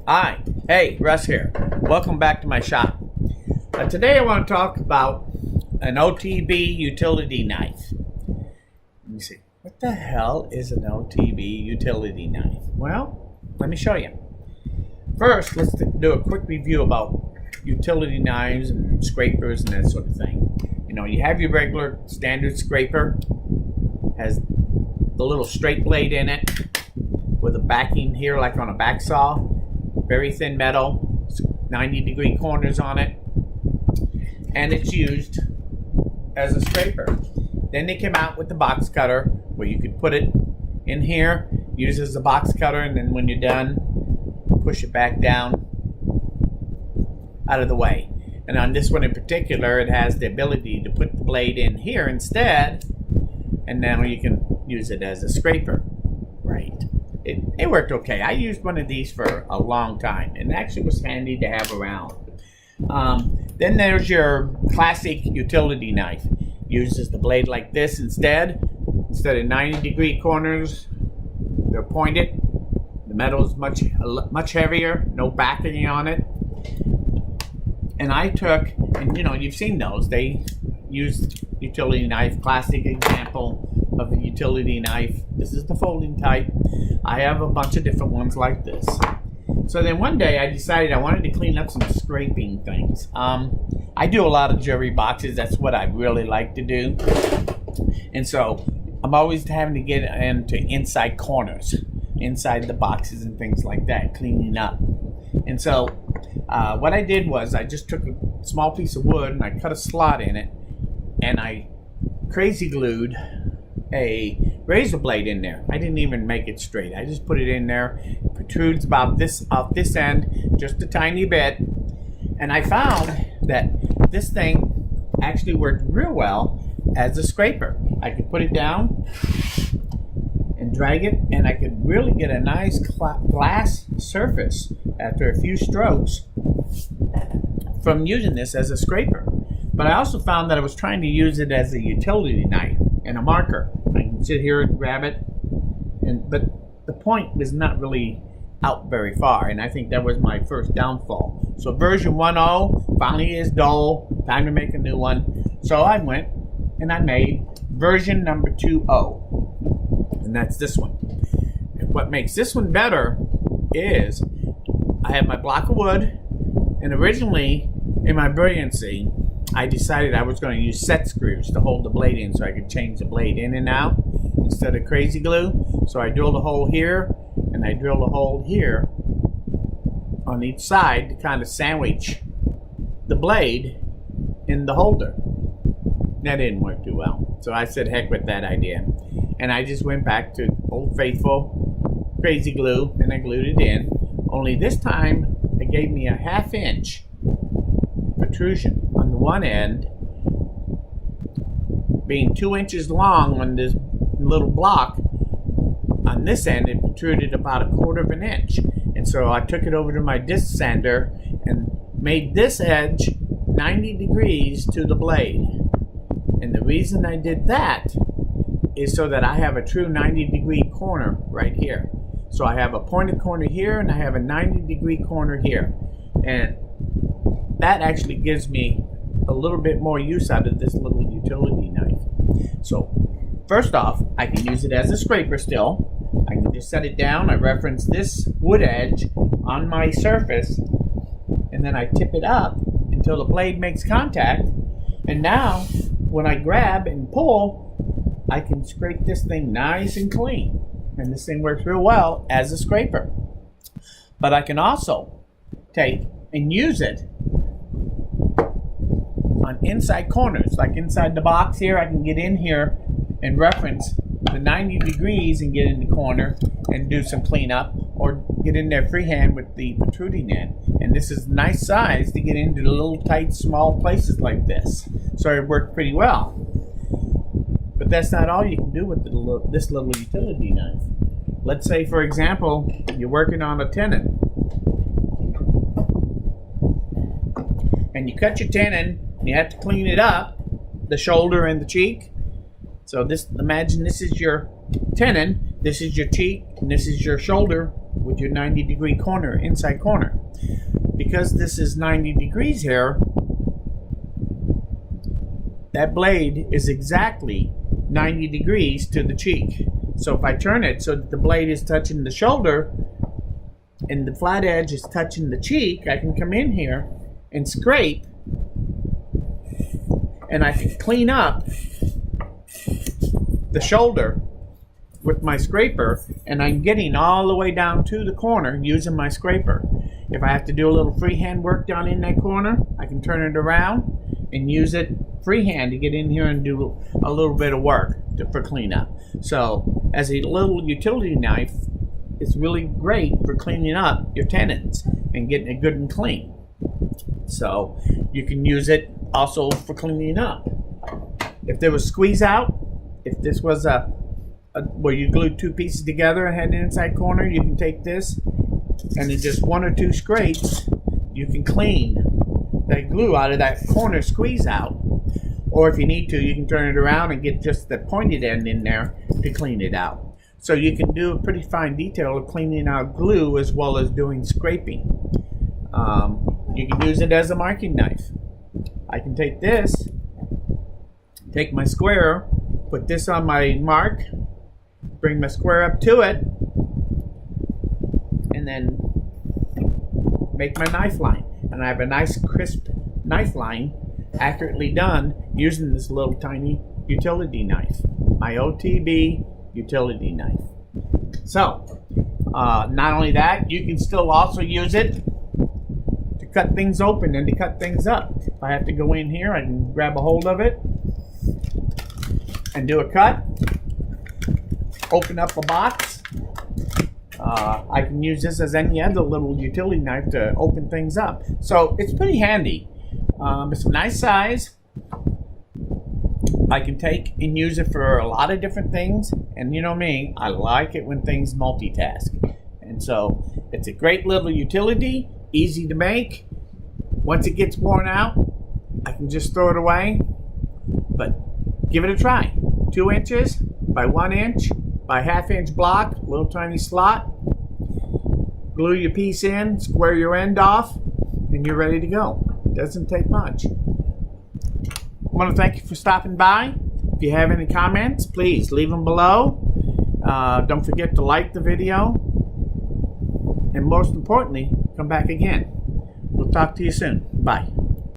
Hi, hey, Russ here. Welcome back to my shop. Today I want to talk about an OTB utility knife. Let me see. What the hell is an OTB utility knife? Well, let me show you. First, let's do a quick review about utility knives and scrapers and that sort of thing. You know, you have your regular standard scraper, has the little straight blade in it with a backing here like on a back saw. Very thin metal, 90-degree corners on it, and it's used as a scraper. Then they came out with the box cutter where you could put it in here, use it as a box cutter, and then when you're done, push it back down out of the way. And on this one in particular, it has the ability to put the blade in here instead, and now you can use it as a scraper. Right. It worked okay. I used one of these for a long time, and actually was handy to have around. Then there's your classic utility knife. Uses the blade like this instead of 90-degree corners. They're pointed. The metal is much heavier. No backing on it. And I took, and you know, you've seen those. They used utility knife. Classic example of a utility knife. This is the folding type. I have a bunch of different ones like this. So then one day I decided I wanted to clean up some scraping things. I do a lot of jewelry boxes. That's what I really like to do. And so I'm always having to get into inside corners, inside the boxes and things like that, cleaning up. And so what I did was I just took a small piece of wood and I cut a slot in it, and I crazy glued a razor blade in there. I didn't even make it straight. I just put it in there. It protrudes about this off this end, just a tiny bit. And I found that this thing actually worked real well as a scraper. I could put it down and drag it, and I could really get a nice glass surface after a few strokes from using this as a scraper. But I also found that I was trying to use it as a utility knife and a marker. I can sit here and grab it, but the point was not really out very far, and I think that was my first downfall. So version 1.0 finally is dull, time to make a new one. So I went and I made version number 2.0, and that's this one. And what makes this one better is I have my block of wood, and originally in my brilliancy I decided I was going to use set screws to hold the blade in so I could change the blade in and out instead of crazy glue. So I drilled a hole here and I drilled a hole here on each side to kind of sandwich the blade in the holder. That didn't work too well. So I said heck with that idea. And I just went back to old faithful crazy glue and I glued it in. Only this time it gave me a 1/2 inch protrusion on the one end, being 2 inches long on this little block. On this end it protruded about 1/4 inch, and so I took it over to my disc sander and made this edge 90 degrees to the blade. And the reason I did that is so that I have a true 90-degree corner right here. So I have a pointed corner here and I have a 90-degree corner here, and that actually gives me a little bit more use out of this little utility knife. So first off, I can use it as a scraper still. I can just set it down. I reference this wood edge on my surface, and then I tip it up until the blade makes contact. And now when I grab and pull, I can scrape this thing nice and clean. And this thing works real well as a scraper. But I can also take and use it on inside corners, like inside the box here. I can get in here and reference the 90 degrees and get in the corner and do some cleanup, or get in there freehand with the protruding end. And this is nice size to get into the little tight small places like this. So it worked pretty well. But that's not all you can do with this little utility knife. Let's say, for example, you're working on a tenon, and you cut your tenon, and you have to clean it up, the shoulder and the cheek. So imagine this is your tenon, this is your cheek, and this is your shoulder with your 90-degree corner, inside corner. Because this is 90 degrees here, that blade is exactly 90 degrees to the cheek. So if I turn it so that the blade is touching the shoulder and the flat edge is touching the cheek, I can come in here and scrape, and I can clean up the shoulder with my scraper, and I'm getting all the way down to the corner using my scraper. If I have to do a little freehand work down in that corner, I can turn it around and use it freehand to get in here and do a little bit of work for cleanup. So as a little utility knife, it's really great for cleaning up your tenons and getting it good and clean. So you can use it also for cleaning up. If there was squeeze out, if this was a where you glued two pieces together and had an inside corner, you can take this and in just one or two scrapes, you can clean that glue out of that corner squeeze out. Or if you need to, you can turn it around and get just the pointed end in there to clean it out. So you can do a pretty fine detail of cleaning out glue as well as doing scraping. You can use it as a marking knife. I can take this, take my square, put this on my mark, bring my square up to it, and then make my knife line. And I have a nice crisp knife line accurately done using this little tiny utility knife, my OTB Utility Knife. So not only that, you can still also use it to cut things open and to cut things up. If I have to go in here, I can grab a hold of it and do a cut, open up a box. I can use this as any other little utility knife to open things up. So it's pretty handy. It's a nice size. I can take and use it for a lot of different things. And you know me, I like it when things multitask. And so it's a great little utility, easy to make. Once it gets worn out, I can just throw it away. But give it a try. 2 inches by 1 inch by 1/2 inch block, little tiny slot. Glue your piece in, square your end off, and you're ready to go. It doesn't take much. I want to thank you for stopping by. If you have any comments, please leave them below. Don't forget to like the video. And most importantly, come back again. We'll talk to you soon. Bye.